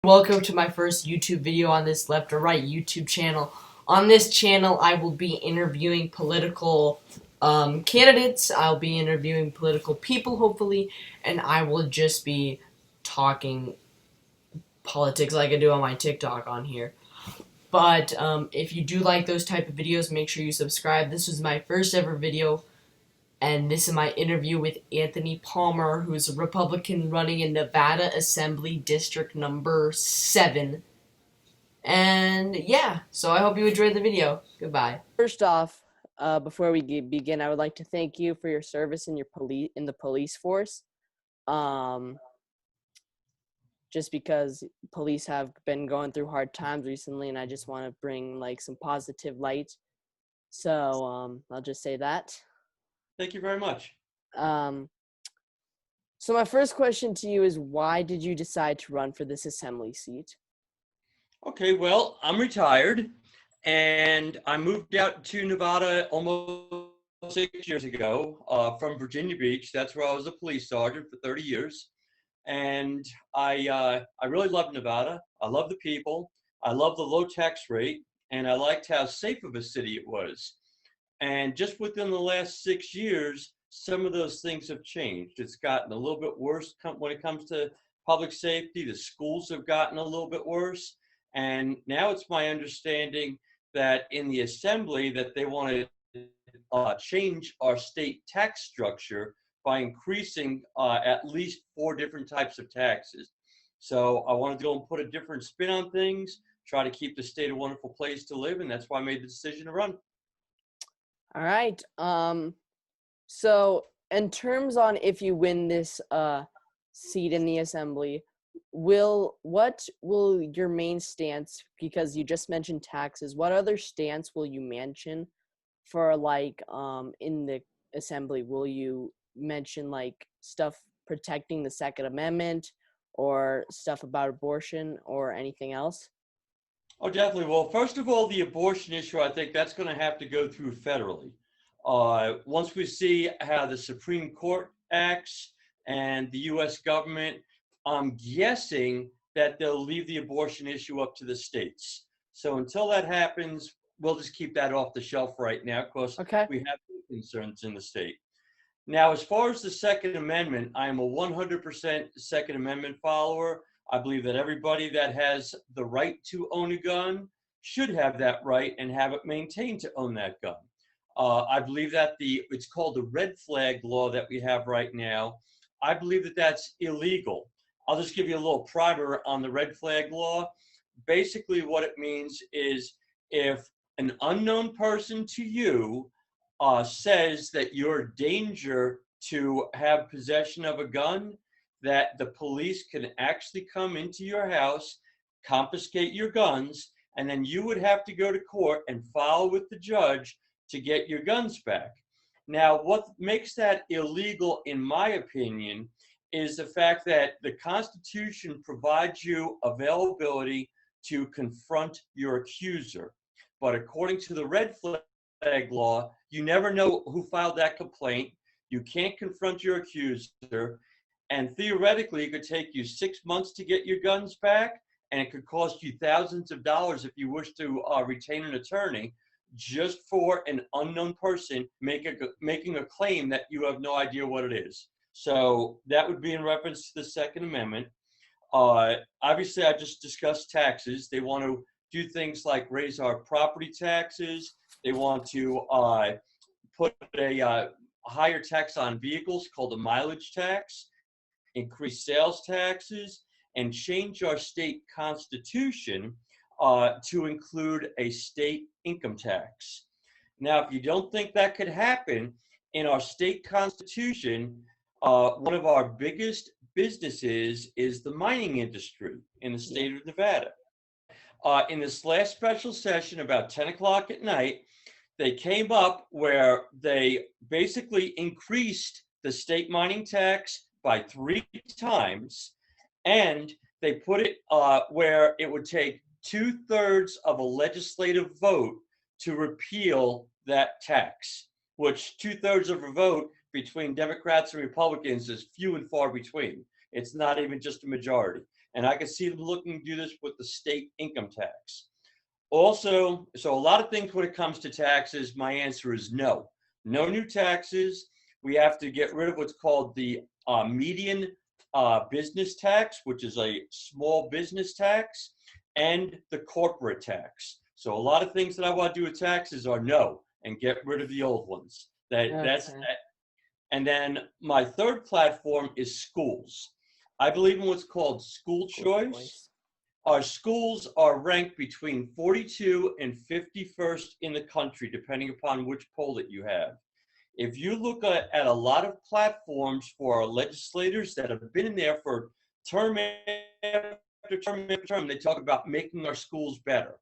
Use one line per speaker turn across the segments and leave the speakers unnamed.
Welcome to my first YouTube video on this Left or Right YouTube channel. On this channel, I will be interviewing political candidates. I'll be interviewing political people, hopefully, and I will just be talking politics like I do on my TikTok on here. But if you do like those type of videos, make sure you subscribe. This was my first ever video, and this is my interview with Anthony Palmer, who's a Republican running in Nevada Assembly District number 7. And yeah, so I hope you enjoyed the video. Goodbye. First off, before we begin, I would like to thank you for your service in the police force. Just because police have been going through hard times recently, and I just want to bring like some positive light. So I'll just say that.
Thank you very much.
So my first question to you is, why did you decide to run for this assembly seat?
Okay, well, I'm retired, and I moved out to Nevada almost 6 years ago from Virginia Beach. That's where I was a police sergeant for 30 years. And I really love Nevada. I love the people. I love the low tax rate, and I liked how safe of a city it was. And just within the last 6 years, some of those things have changed. It's gotten a little bit worse when it comes to public safety. The schools have gotten a little bit worse. And now it's my understanding that in the assembly that they want to change our state tax structure by increasing at least 4 different types of taxes. So I wanted to go and put a different spin on things, try to keep the state a wonderful place to live, and that's why I made the decision to run.
All right. So in terms on if you win this seat in the assembly, what will your main stance, because you just mentioned taxes, what other stance will you mention for like in the assembly? Will you mention like stuff protecting the Second Amendment or stuff about abortion or anything else?
Oh, definitely. Well, first of all, the abortion issue, I think that's going to have to go through federally. Once we see how the Supreme Court acts and the U.S. government, I'm guessing that they'll leave the abortion issue up to the states. So until that happens, we'll just keep that off the shelf right now because we have concerns in the state. Now, as far as the Second Amendment, I am a 100% Second Amendment follower. I believe that everybody that has the right to own a gun should have that right and have it maintained to own that gun. I believe that it's called the red flag law that we have right now. I believe that that's illegal. I'll just give you a little primer on the red flag law. Basically, what it means is if an unknown person to you says that you're a danger to have possession of a gun, that the police can actually come into your house, confiscate your guns, and then you would have to go to court and file with the judge to get your guns back. Now, what makes that illegal, in my opinion, is the fact that the Constitution provides you availability to confront your accuser. But according to the red flag law, you never know who filed that complaint. You can't confront your accuser. And theoretically, it could take you 6 months to get your guns back, and it could cost you thousands of dollars if you wish to retain an attorney, just for an unknown person making a claim that you have no idea what it is. So that would be in reference to the Second Amendment. Obviously, I just discussed taxes. They want to do things like raise our property taxes. They want to put a higher tax on vehicles called a mileage tax, increase sales taxes, and change our state constitution to include a state income tax. Now, if you don't think that could happen, in our state constitution, one of our biggest businesses is the mining industry in the state of Nevada. In this last special session, about 10 o'clock at night, they came up where they basically increased the state mining tax by 3 times, and they put it where it would take 2/3 of a legislative vote to repeal that tax, which 2/3 of a vote between Democrats and Republicans is few and far between. It's not even just a majority. And I can see them looking to do this with the state income tax. Also, so a lot of things when it comes to taxes, my answer is no. No new taxes. We have to get rid of what's called the median business tax, which is a small business tax, and the corporate tax. So a lot of things that I want to do with taxes are no, and get rid of the old ones. That's
Okay.
that. And then my third platform is schools. I believe in what's called school
School
choice.
choice.
Our schools are ranked between 42 and 51st in the country, depending upon which poll that you have. If you look at a lot of platforms for our legislators that have been in there for term after term after term, they talk about making our schools better.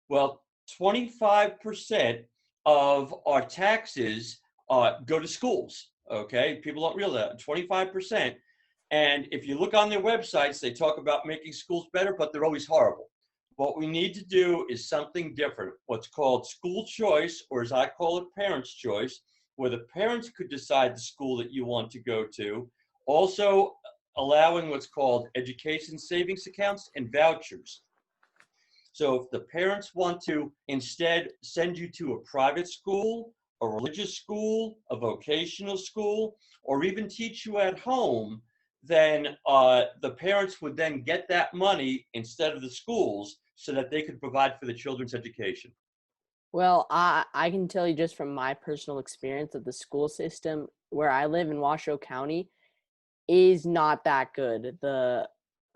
Well, 25% of our taxes go to schools. Okay, people don't realize that 25%. And if you look on their websites, they talk about making schools better, but they're always horrible. What we need to do is something different, what's called school choice, or as I call it, parents' choice, where the parents could decide the school that you want to go to. Also, allowing what's called education savings accounts and vouchers. So if the parents want to instead send you to a private school, a religious school, a vocational school, or even teach you at home, then the parents would then get that money instead of the schools so that they could provide for the children's education.
Well, I can tell you just from my personal experience that the school system where I live in Washoe County is not that good.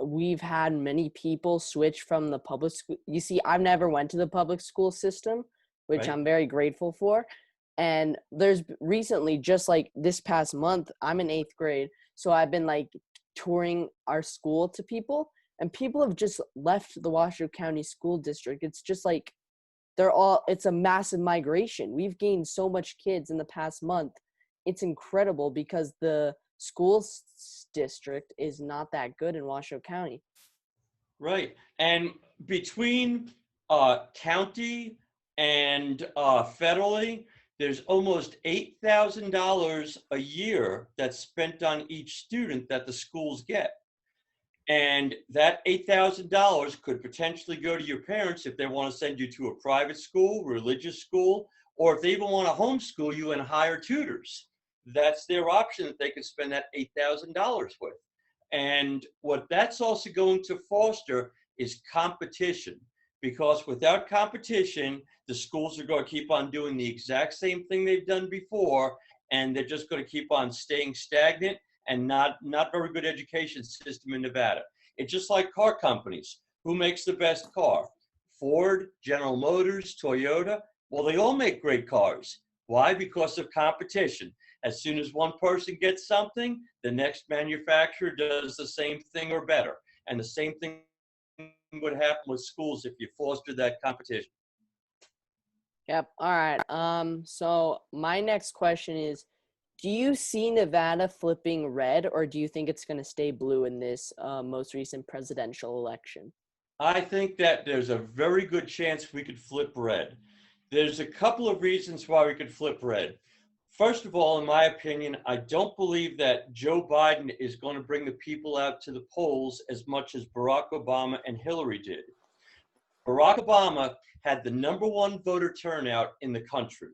We've had many people switch from the public school. You see, I've never went to the public school system, which
Right?
I'm very grateful for. And there's recently, just like this past month, I'm in 8th grade, so I've been like touring our school to people, and people have just left the Washoe County School District. It's just like it's a massive migration. We've gained so much kids in the past month. It's incredible because the district is not that good in Washoe County.
Right. And between county and federally, there's almost $8,000 a year that's spent on each student that the schools get. And that $8,000 could potentially go to your parents if they want to send you to a private school, religious school, or if they even want to homeschool you and hire tutors. That's their option that they could spend that $8,000 with. And what that's also going to foster is competition, because without competition, the schools are going to keep on doing the exact same thing they've done before, and they're just going to keep on staying stagnant and not very good education system in Nevada. It's just like car companies. Who makes the best car? Ford, General Motors, Toyota. Well, they all make great cars. Why? Because of competition. As soon as one person gets something, the next manufacturer does the same thing or better. And the same thing would happen with schools if you foster that competition.
Yep. All right. So my next question is, do you see Nevada flipping red, or do you think it's going to stay blue in this most recent presidential election?
I think that there's a very good chance we could flip red. There's a couple of reasons why we could flip red. First of all, in my opinion, I don't believe that Joe Biden is going to bring the people out to the polls as much as Barack Obama and Hillary did. Barack Obama had the #1 voter turnout in the country.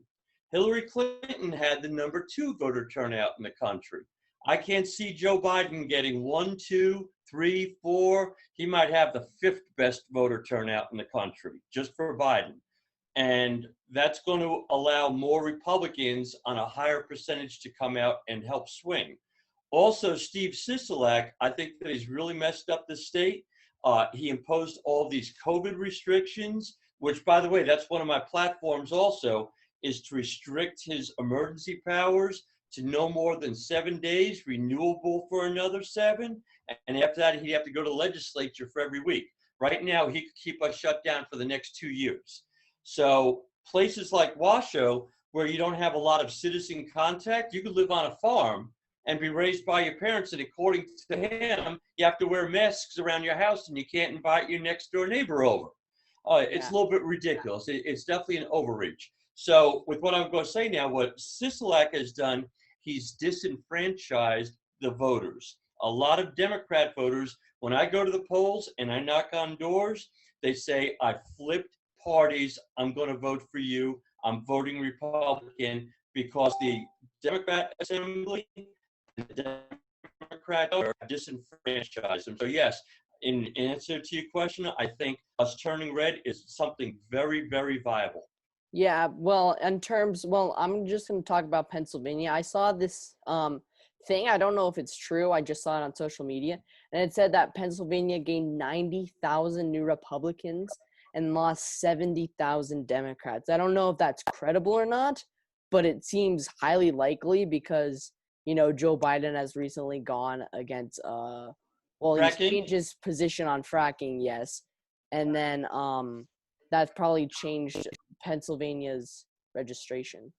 Hillary Clinton had the #2 voter turnout in the country. I can't see Joe Biden getting 1, 2, 3, 4. He might have the 5th best voter turnout in the country just for Biden. And that's going to allow more Republicans on a higher percentage to come out and help swing. Also, Steve Sisolak, I think that he's really messed up the state. He imposed all these COVID restrictions, which, by the way, that's one of my platforms also, is to restrict his emergency powers to no more than 7 days, renewable for another 7. And after that, he'd have to go to the legislature for every week. Right now, he could keep us shut down for the next 2 years. So places like Washoe, where you don't have a lot of citizen contact, you could live on a farm and be raised by your parents, and according to him, you have to wear masks around your house and you can't invite your next door neighbor over. It's
Yeah.
a little bit ridiculous. It's definitely an overreach. So with what I'm going to say now, what Sisolak has done, he's disenfranchised the voters. A lot of Democrat voters When I go to the polls and I knock on doors, they say, I flipped parties. I'm going to vote for you. I'm voting Republican because the Democrat Assembly, the Democrat are disenfranchised them. So yes, in answer to your question, I think us turning red is something very, very viable.
Yeah, well, I'm just going to talk about Pennsylvania. I saw this thing. I don't know if it's true. I just saw it on social media. And it said that Pennsylvania gained 90,000 new Republicans and lost 70,000 Democrats. I don't know if that's credible or not, but it seems highly likely because, Joe Biden has recently gone against, he's
Fracking?
changed his position on fracking, yes. And then that's probably changed Pennsylvania's registration.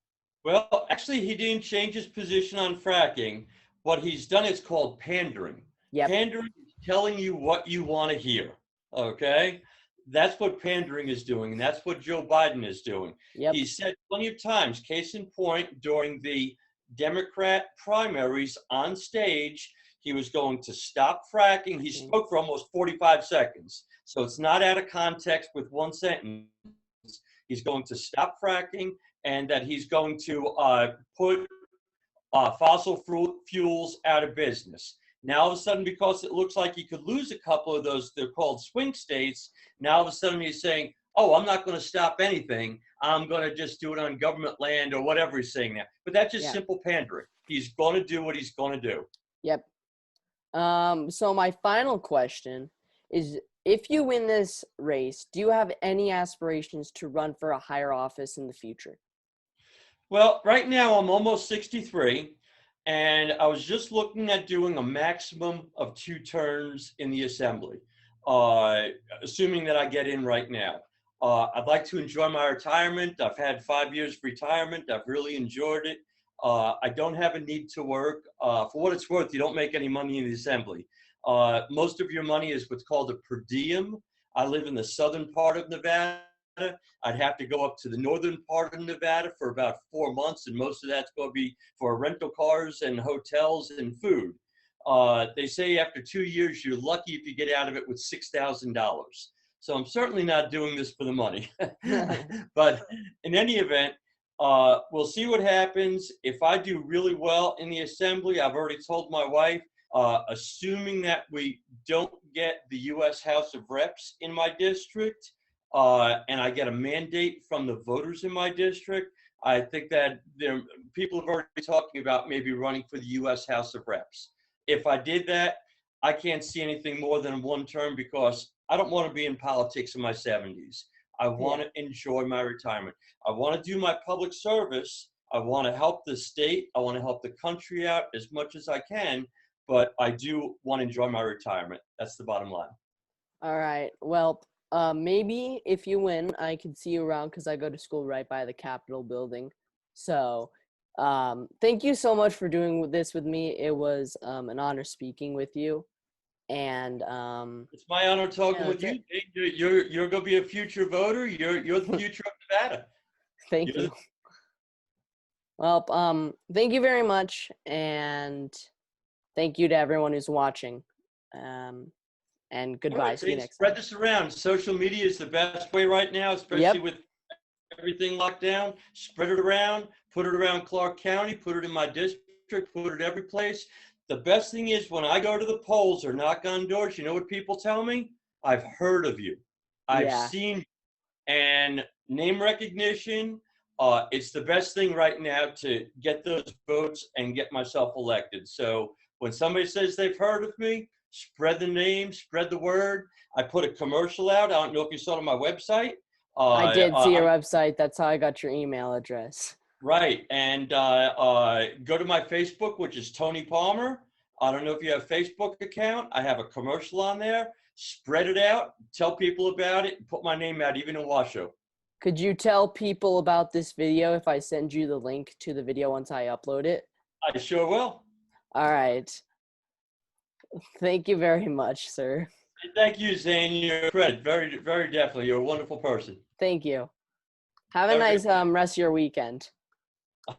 Well, actually, he didn't change his position on fracking. What he's done is called pandering.
Yep.
Pandering is telling you what you want to hear. Okay? That's what pandering is doing, and that's what Joe Biden is doing.
Yep.
He said plenty of times, case in point, during the Democrat primaries on stage, he was going to stop fracking. He spoke for almost 45 seconds. So it's not out of context with one sentence. He's going to stop fracking and that he's going to put fossil fuels out of business. Now, all of a sudden, because it looks like he could lose a couple of those, they're called swing states, now all of a sudden he's saying, oh, I'm not going to stop anything. I'm going to just do it on government land or whatever he's saying now. But that's just simple pandering. He's going to do what he's going to do.
Yep. So my final question is, if you win this race, do you have any aspirations to run for a higher office in the future?
Well, right now I'm almost 63, and I was just looking at doing a maximum of 2 terms in the assembly, assuming that I get in right now. I'd like to enjoy my retirement. I've had 5 years of retirement. I've really enjoyed it. I don't have a need to work. For what it's worth, you don't make any money in the assembly. Most of your money is what's called a per diem. I live in the southern part of Nevada. I'd have to go up to the northern part of Nevada for about 4 months, and most of that's going to be for rental cars and hotels and food. They say after 2 years, you're lucky if you get out of it with $6,000. So I'm certainly not doing this for the money. But in any event, we'll see what happens. If I do really well in the assembly, I've already told my wife, assuming that we don't get the U.S. House of Reps in my district, and I get a mandate from the voters in my district, I think that people have already been talking about maybe running for the U.S. House of Reps. If I did that, I can't see anything more than 1 term because I don't want to be in politics in my 70s. I want to enjoy my retirement. I want to do my public service. I want to help the state. I want to help the country out as much as I can, but I do want to enjoy my retirement. That's the bottom line.
All right. Well, maybe if you win, I can see you around because I go to school right by the Capitol building. So thank you so much for doing this with me. It was an honor speaking with you. And
it's my honor talking with you. You're going to be a future voter. You're the future of Nevada.
Thank you. Well, thank you very much, and thank you to everyone who's watching. And goodbye. See you next time.
Spread this around. Social media is the best way right now, especially with everything locked down. Spread it around. Put it around Clark County. Put it in my district. Put it every place. The best thing is when I go to the polls or knock on doors, you know what people tell me? I've heard of you. I've seen you. And name recognition, it's the best thing right now to get those votes and get myself elected. So when somebody says they've heard of me, spread the name, spread the word. I put a commercial out. I don't know if you saw it on my website.
I did see your website. That's how I got your email address.
Right. And go to my Facebook, which is Tony Palmer. I don't know if you have a Facebook account. I have a commercial on there. Spread it out. Tell people about it. Put my name out, even in Washoe.
Could you tell people about this video if I send you the link to the video once I upload it?
I sure will.
All right. Thank you very much, sir.
Thank you, Zane. You're a credit. Very, very definitely. You're a wonderful person.
Thank you. Have a nice rest of your weekend.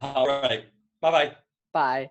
All right. Bye-bye.
Bye.